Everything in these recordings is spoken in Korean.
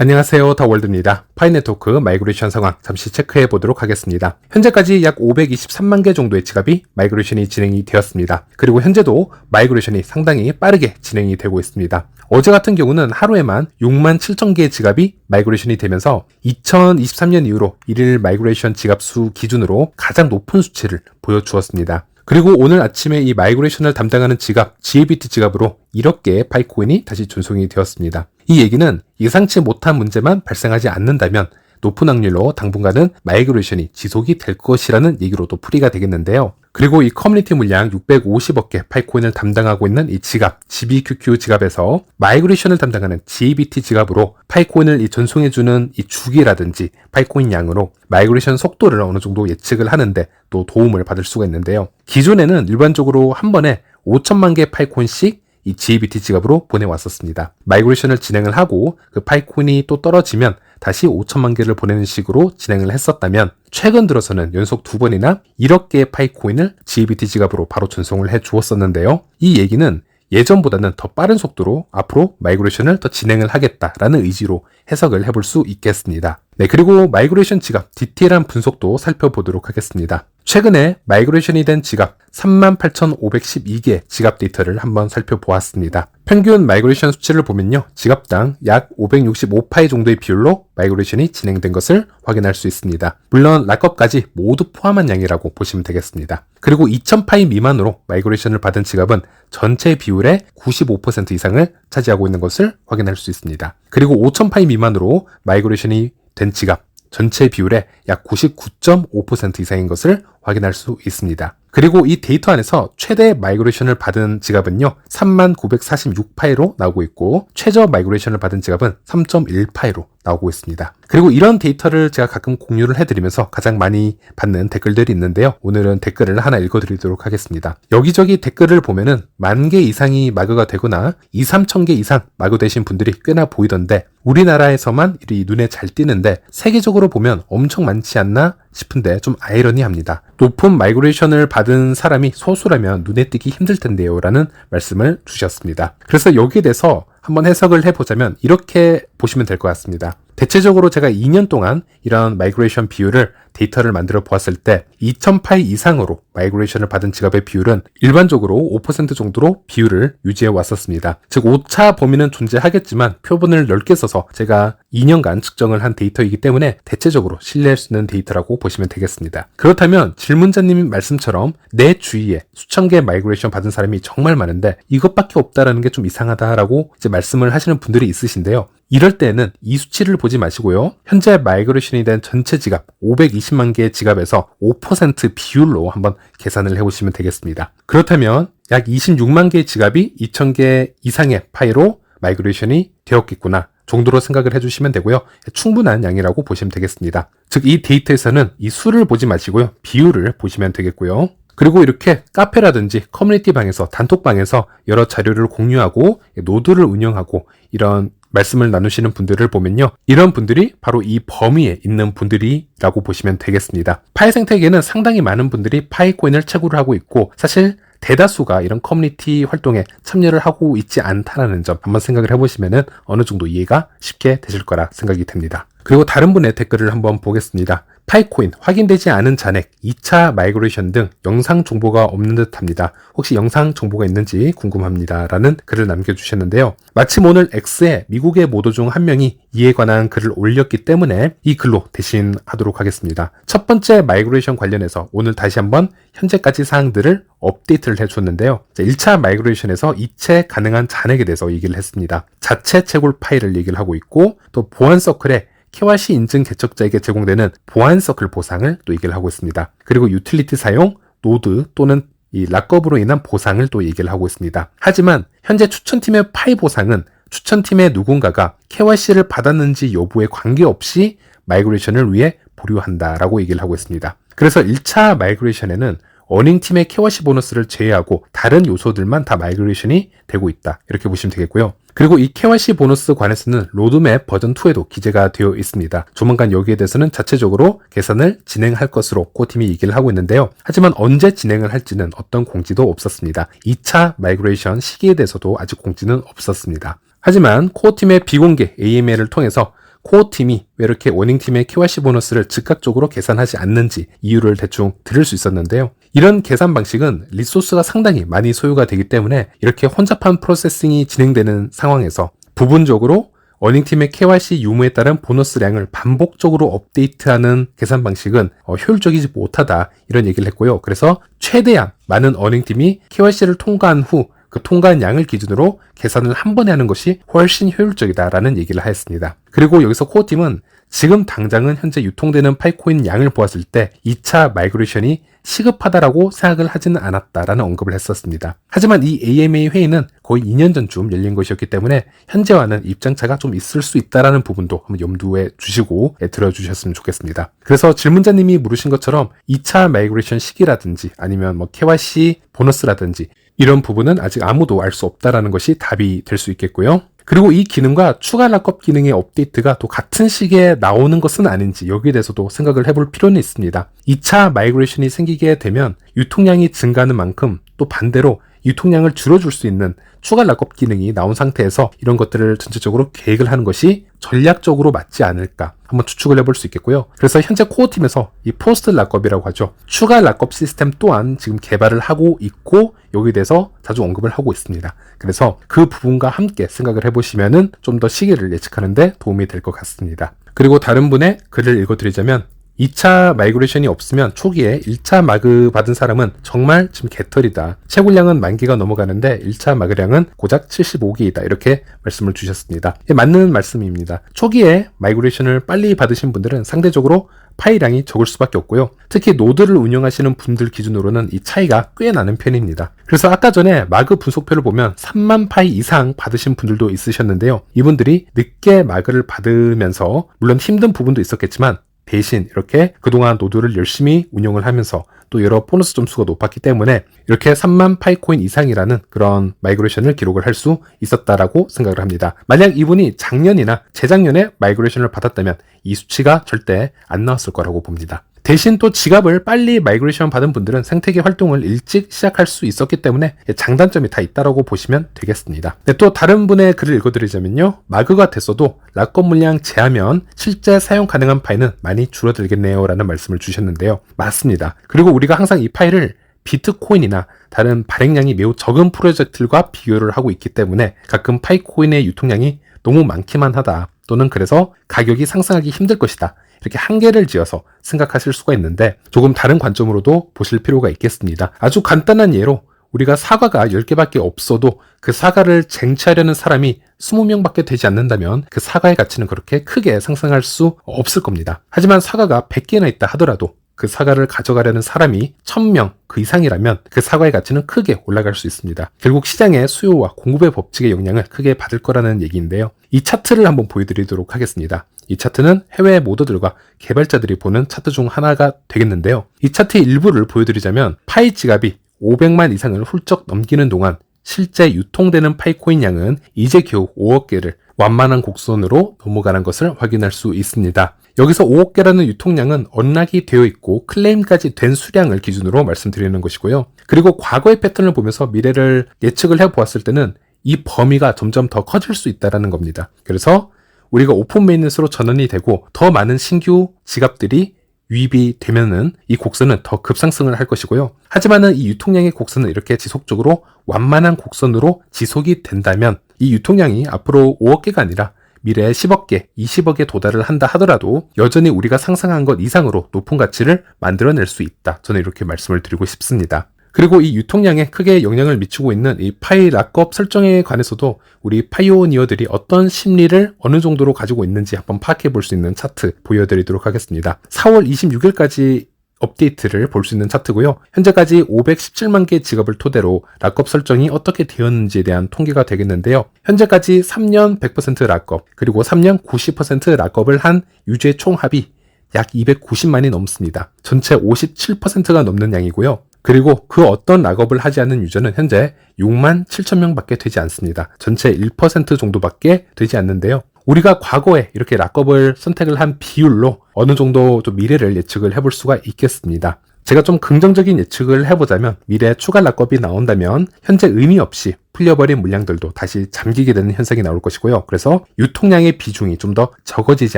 안녕하세요, 더월드입니다. 파이네트워크 마이그레이션 상황 잠시 체크해 보도록 하겠습니다. 현재까지 약 523만 개 정도의 지갑이 마이그레이션이 진행이 되었습니다. 그리고 현재도 마이그레이션이 상당히 빠르게 진행이 되고 있습니다. 어제 같은 경우는 하루에만 6만 7천 개의 지갑이 마이그레이션이 되면서 2023년 이후로 1일 마이그레이션 지갑 수 기준으로 가장 높은 수치를 보여주었습니다. 그리고 오늘 아침에 이 마이그레이션을 담당하는 지갑, GABT 지갑으로 1억 개의 파이코인이 다시 전송이 되었습니다. 이 얘기는 예상치 못한 문제만 발생하지 않는다면 높은 확률로 당분간은 마이그레이션이 지속이 될 것이라는 얘기로도 풀이가 되겠는데요. 그리고 이 커뮤니티 물량 650억 개 파이코인을 담당하고 있는 이 지갑, GBQQ 지갑에서 마이그레이션을 담당하는 GABT 지갑으로 파이코인을 전송해주는 이 주기라든지 파이코인 양으로 마이그레이션 속도를 어느 정도 예측을 하는데 또 도움을 받을 수가 있는데요. 기존에는 일반적으로 한 번에 5천만 개 파이코인씩 이 GABT 지갑으로 보내왔었습니다. 마이그레이션을 진행을 하고 그 파이코인이 또 떨어지면 다시 5천만 개를 보내는 식으로 진행을 했었다면 최근 들어서는 연속 2번이나 1억 개의 파이코인을 GABT 지갑으로 바로 전송을 해 주었었는데요. 이 얘기는 예전보다는 더 빠른 속도로 앞으로 마이그레이션을 더 진행을 하겠다라는 의지로 해석을 해볼 수 있겠습니다. 네, 그리고 마이그레이션 지갑 디테일한 분석도 살펴보도록 하겠습니다. 최근에 마이그레이션이 된 지갑 38,512개 지갑 데이터를 한번 살펴보았습니다. 평균 마이그레이션 수치를 보면요. 지갑당 약 565파이 정도의 비율로 마이그레이션이 진행된 것을 확인할 수 있습니다. 물론 락업까지 모두 포함한 양이라고 보시면 되겠습니다. 그리고 2,000파이 미만으로 마이그레이션을 받은 지갑은 전체 비율의 95% 이상을 차지하고 있는 것을 확인할 수 있습니다. 그리고 5,000파이 미만으로 마이그레이션이 된 지갑 전체 비율의 약 99.5% 이상인 것을 확인할 수 있습니다. 그리고 이 데이터 안에서 최대 마이그레이션을 받은 지갑은요 3946파이로 나오고 있고 최저 마이그레이션을 받은 지갑은 3.1파이로 나오고 있습니다. 그리고 이런 데이터를 제가 가끔 공유를 해드리면서 가장 많이 받는 댓글들이 있는데요. 오늘은 댓글을 하나 읽어드리도록 하겠습니다. 여기저기 댓글을 보면은 10,000개 이상이 마그가 되거나 2-3천 개 이상 마그되신 분들이 꽤나 보이던데 우리나라에서만 이 눈에 잘 띄는데 세계적으로 보면 엄청 많지 않나 싶은데 좀 아이러니합니다. 높은 마이그레이션을 받은 사람이 소수라면 눈에 띄기 힘들 텐데요 라는 말씀을 주셨습니다. 그래서 여기에 대해서 한번 해석을 해보자면 이렇게 보시면 될 것 같습니다. 대체적으로 제가 2년 동안 이런 마이그레이션 비율을 데이터를 만들어 보았을 때 2,000파이 이상으로 마이그레이션을 받은 지갑의 비율은 일반적으로 5% 정도로 비율을 유지해 왔었습니다. 즉 오차 범위는 존재하겠지만 표본을 넓게 써서 제가 2년간 측정을 한 데이터이기 때문에 대체적으로 신뢰할 수 있는 데이터라고 보시면 되겠습니다. 그렇다면 질문자님 말씀처럼 내 주위에 수천 개의 마이그레이션 받은 사람이 정말 많은데 이것밖에 없다라는 게 좀 이상하다라고 이제 말씀을 하시는 분들이 있으신데요. 이럴 때는 이 수치를 보지 마시고요. 현재 마이그레이션이 된 전체 지갑 520만 개의 지갑에서 5% 비율로 한번 계산을 해보시면 되겠습니다. 그렇다면 약 26만 개의 지갑이 2,000개 이상의 파이로 마이그레이션이 되었겠구나 정도로 생각을 해주시면 되고요. 충분한 양이라고 보시면 되겠습니다. 즉 이 데이터에서는 이 수를 보지 마시고요. 비율을 보시면 되겠고요. 그리고 이렇게 카페라든지 커뮤니티 방에서 단톡방에서 여러 자료를 공유하고 노드를 운영하고 이런 말씀을 나누시는 분들을 보면요. 이런 분들이 바로 이 범위에 있는 분들이라고 보시면 되겠습니다. 파이 생태계는 상당히 많은 분들이 파이코인을 채굴을 하고 있고 사실 대다수가 이런 커뮤니티 활동에 참여를 하고 있지 않다라는 점 한번 생각을 해보시면 어느 정도 이해가 쉽게 되실 거라 생각이 됩니다. 그리고 다른 분의 댓글을 한번 보겠습니다. 파이코인 확인되지 않은 잔액 2차 마이그레이션 등 영상 정보가 없는 듯합니다. 혹시 영상 정보가 있는지 궁금합니다 라는 글을 남겨주셨는데요. 마침 오늘 X에 미국의 모더 중 한 명이 이에 관한 글을 올렸기 때문에 이 글로 대신하도록 하겠습니다. 첫 번째 마이그레이션 관련해서 오늘 다시 한번 현재까지 사항들을 업데이트를 해줬는데요. 1차 마이그레이션에서 이체 가능한 잔액에 대해서 얘기를 했습니다. 자체 채굴 파일을 얘기를 하고 있고 또 보안 서클에 KYC 인증 개척자에게 제공되는 보안 서클 보상을 또 얘기를 하고 있습니다. 그리고 유틸리티 사용, 노드 또는 이 락업으로 인한 보상을 또 얘기를 하고 있습니다. 하지만 현재 추천팀의 파이 보상은 추천팀의 누군가가 KYC를 받았는지 여부에 관계없이 마이그레이션을 위해 보류한다라고 얘기를 하고 있습니다. 그래서 1차 마이그레이션에는 어닝팀의 KYC 보너스를 제외하고 다른 요소들만 다 마이그레이션이 되고 있다. 이렇게 보시면 되겠고요. 그리고 이 KYC 보너스 관해서는 로드맵 버전 2에도 기재가 되어 있습니다. 조만간 여기에 대해서는 자체적으로 개선을 진행할 것으로 코팀이 얘기를 하고 있는데요. 하지만 언제 진행을 할지는 어떤 공지도 없었습니다. 2차 마이그레이션 시기에 대해서도 아직 공지는 없었습니다. 하지만 코어팀의 비공개 AML을 통해서 코어 팀이 왜 이렇게 워닝팀의 KYC 보너스를 즉각적으로 계산하지 않는지 이유를 대충 들을 수 있었는데요. 이런 계산 방식은 리소스가 상당히 많이 소요가 되기 때문에 이렇게 혼잡한 프로세싱이 진행되는 상황에서 부분적으로 어닝팀의 KYC 유무에 따른 보너스량을 반복적으로 업데이트하는 계산 방식은 효율적이지 못하다 이런 얘기를 했고요. 그래서 최대한 많은 어닝팀이 KYC를 통과한 후 그 통과한 양을 기준으로 계산을 한 번에 하는 것이 훨씬 효율적이다라는 얘기를 하였습니다. 그리고 여기서 코어팀은 지금 당장은 현재 유통되는 파이코인 양을 보았을 때 2차 마이그레이션이 시급하다라고 생각을 하지는 않았다라는 언급을 했었습니다. 하지만 이 AMA 회의는 거의 2년 전쯤 열린 것이었기 때문에 현재와는 입장차가 좀 있을 수 있다라는 부분도 한번 염두에 두시고 들어주셨으면 좋겠습니다. 그래서 질문자님이 물으신 것처럼 2차 마이그레이션 시기라든지 아니면 뭐 KYC 보너스라든지 이런 부분은 아직 아무도 알 수 없다라는 것이 답이 될 수 있겠고요. 그리고 이 기능과 추가 락업 기능의 업데이트가 또 같은 시기에 나오는 것은 아닌지 여기에 대해서도 생각을 해볼 필요는 있습니다. 2차 마이그레이션이 생기게 되면 유통량이 증가하는 만큼 또 반대로 유통량을 줄여줄 수 있는 추가 락업 기능이 나온 상태에서 이런 것들을 전체적으로 계획을 하는 것이 전략적으로 맞지 않을까 한번 추측을 해볼 수 있겠고요. 그래서 현재 코어팀에서 이 포스트 락업이라고 하죠. 추가 락업 시스템 또한 지금 개발을 하고 있고 여기에 대해서 자주 언급을 하고 있습니다. 그래서 그 부분과 함께 생각을 해보시면은 좀 더 시기를 예측하는데 도움이 될 것 같습니다. 그리고 다른 분의 글을 읽어드리자면 2차 마이그레이션이 없으면 초기에 1차 마그 받은 사람은 정말 지금 개털이다. 채굴량은 10,000개가 넘어가는데 1차 마그량은 고작 75개이다. 이렇게 말씀을 주셨습니다. 맞는 말씀입니다. 초기에 마이그레이션을 빨리 받으신 분들은 상대적으로 파이량이 적을 수밖에 없고요. 특히 노드를 운영하시는 분들 기준으로는 이 차이가 꽤 나는 편입니다. 그래서 아까 전에 마그 분석표를 보면 3만 파이 이상 받으신 분들도 있으셨는데요. 이분들이 늦게 마그를 받으면서 물론 힘든 부분도 있었겠지만 대신 이렇게 그동안 노드를 열심히 운영을 하면서 또 여러 보너스 점수가 높았기 때문에 이렇게 3만 파이코인 이상이라는 그런 마이그레이션을 기록을 할 수 있었다라고 생각을 합니다. 만약 이분이 작년이나 재작년에 마이그레이션을 받았다면 이 수치가 절대 안 나왔을 거라고 봅니다. 대신 또 지갑을 빨리 마이그레이션 받은 분들은 생태계 활동을 일찍 시작할 수 있었기 때문에 장단점이 다 있다고 보시면 되겠습니다. 네, 또 다른 분의 글을 읽어드리자면요. 마그가 됐어도 락업 물량 제하면 실제 사용 가능한 파일은 많이 줄어들겠네요 라는 말씀을 주셨는데요. 맞습니다. 그리고 우리가 항상 이 파일을 비트코인이나 다른 발행량이 매우 적은 프로젝트들과 비교를 하고 있기 때문에 가끔 파이코인의 유통량이 너무 많기만 하다 또는 그래서 가격이 상승하기 힘들 것이다 이렇게 한계를 지어서 생각하실 수가 있는데 조금 다른 관점으로도 보실 필요가 있겠습니다. 아주 간단한 예로 우리가 사과가 10개밖에 없어도 그 사과를 쟁취하려는 사람이 20명밖에 되지 않는다면 그 사과의 가치는 그렇게 크게 상승할 수 없을 겁니다. 하지만 사과가 100개나 있다 하더라도 그 사과를 가져가려는 사람이 1000명 그 이상이라면 그 사과의 가치는 크게 올라갈 수 있습니다. 결국 시장의 수요와 공급의 법칙의 영향을 크게 받을 거라는 얘기인데요. 이 차트를 한번 보여드리도록 하겠습니다. 이 차트는 해외 모더들과 개발자들이 보는 차트 중 하나가 되겠는데요. 이 차트의 일부를 보여드리자면 파이 지갑이 500만 이상을 훌쩍 넘기는 동안 실제 유통되는 파이코인 양은 이제 겨우 5억 개를 완만한 곡선으로 넘어가는 것을 확인할 수 있습니다. 여기서 5억 개라는 유통량은 언락이 되어 있고 클레임까지 된 수량을 기준으로 말씀드리는 것이고요. 그리고 과거의 패턴을 보면서 미래를 예측을 해보았을 때는 이 범위가 점점 더 커질 수 있다는 겁니다. 그래서 우리가 오픈 메인넷으로 전환이 되고 더 많은 신규 지갑들이 유입이 되면은 이 곡선은 더 급상승을 할 것이고요. 하지만은 이 유통량의 곡선은 이렇게 지속적으로 완만한 곡선으로 지속이 된다면 이 유통량이 앞으로 5억 개가 아니라 미래에 10억 개, 20억에 도달을 한다 하더라도 여전히 우리가 상상한 것 이상으로 높은 가치를 만들어낼 수 있다. 저는 이렇게 말씀을 드리고 싶습니다. 그리고 이 유통량에 크게 영향을 미치고 있는 이 파이 락업 설정에 관해서도 우리 파이오니어들이 어떤 심리를 어느 정도로 가지고 있는지 한번 파악해 볼 수 있는 차트 보여드리도록 하겠습니다. 4월 26일까지 업데이트를 볼 수 있는 차트고요. 현재까지 517만 개 지갑을 토대로 락업 설정이 어떻게 되었는지에 대한 통계가 되겠는데요. 현재까지 3년 100% 락업 그리고 3년 90% 락업을 한 유저의 총합이 약 290만이 넘습니다. 전체 57%가 넘는 양이고요. 그리고 그 어떤 락업을 하지 않는 유저는 현재 6만 7천 명밖에 되지 않습니다. 전체 1% 정도밖에 되지 않는데요. 우리가 과거에 이렇게 락업을 선택을 한 비율로 어느 정도 좀 미래를 예측을 해볼 수가 있겠습니다. 제가 좀 긍정적인 예측을 해보자면 미래에 추가 락업이 나온다면 현재 의미 없이 풀려버린 물량들도 다시 잠기게 되는 현상이 나올 것이고요. 그래서 유통량의 비중이 좀 더 적어지지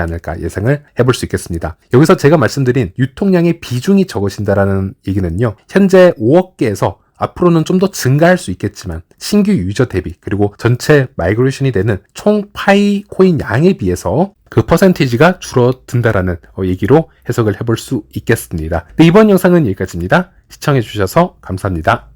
않을까 예상을 해볼 수 있겠습니다. 여기서 제가 말씀드린 유통량의 비중이 적어진다라는 얘기는요. 현재 5억 개에서 앞으로는 좀 더 증가할 수 있겠지만 신규 유저 대비 그리고 전체 마이그레이션이 되는 총 파이 코인 양에 비해서 그 퍼센티지가 줄어든다라는 얘기로 해석을 해볼 수 있겠습니다. 네, 이번 영상은 여기까지입니다. 시청해주셔서 감사합니다.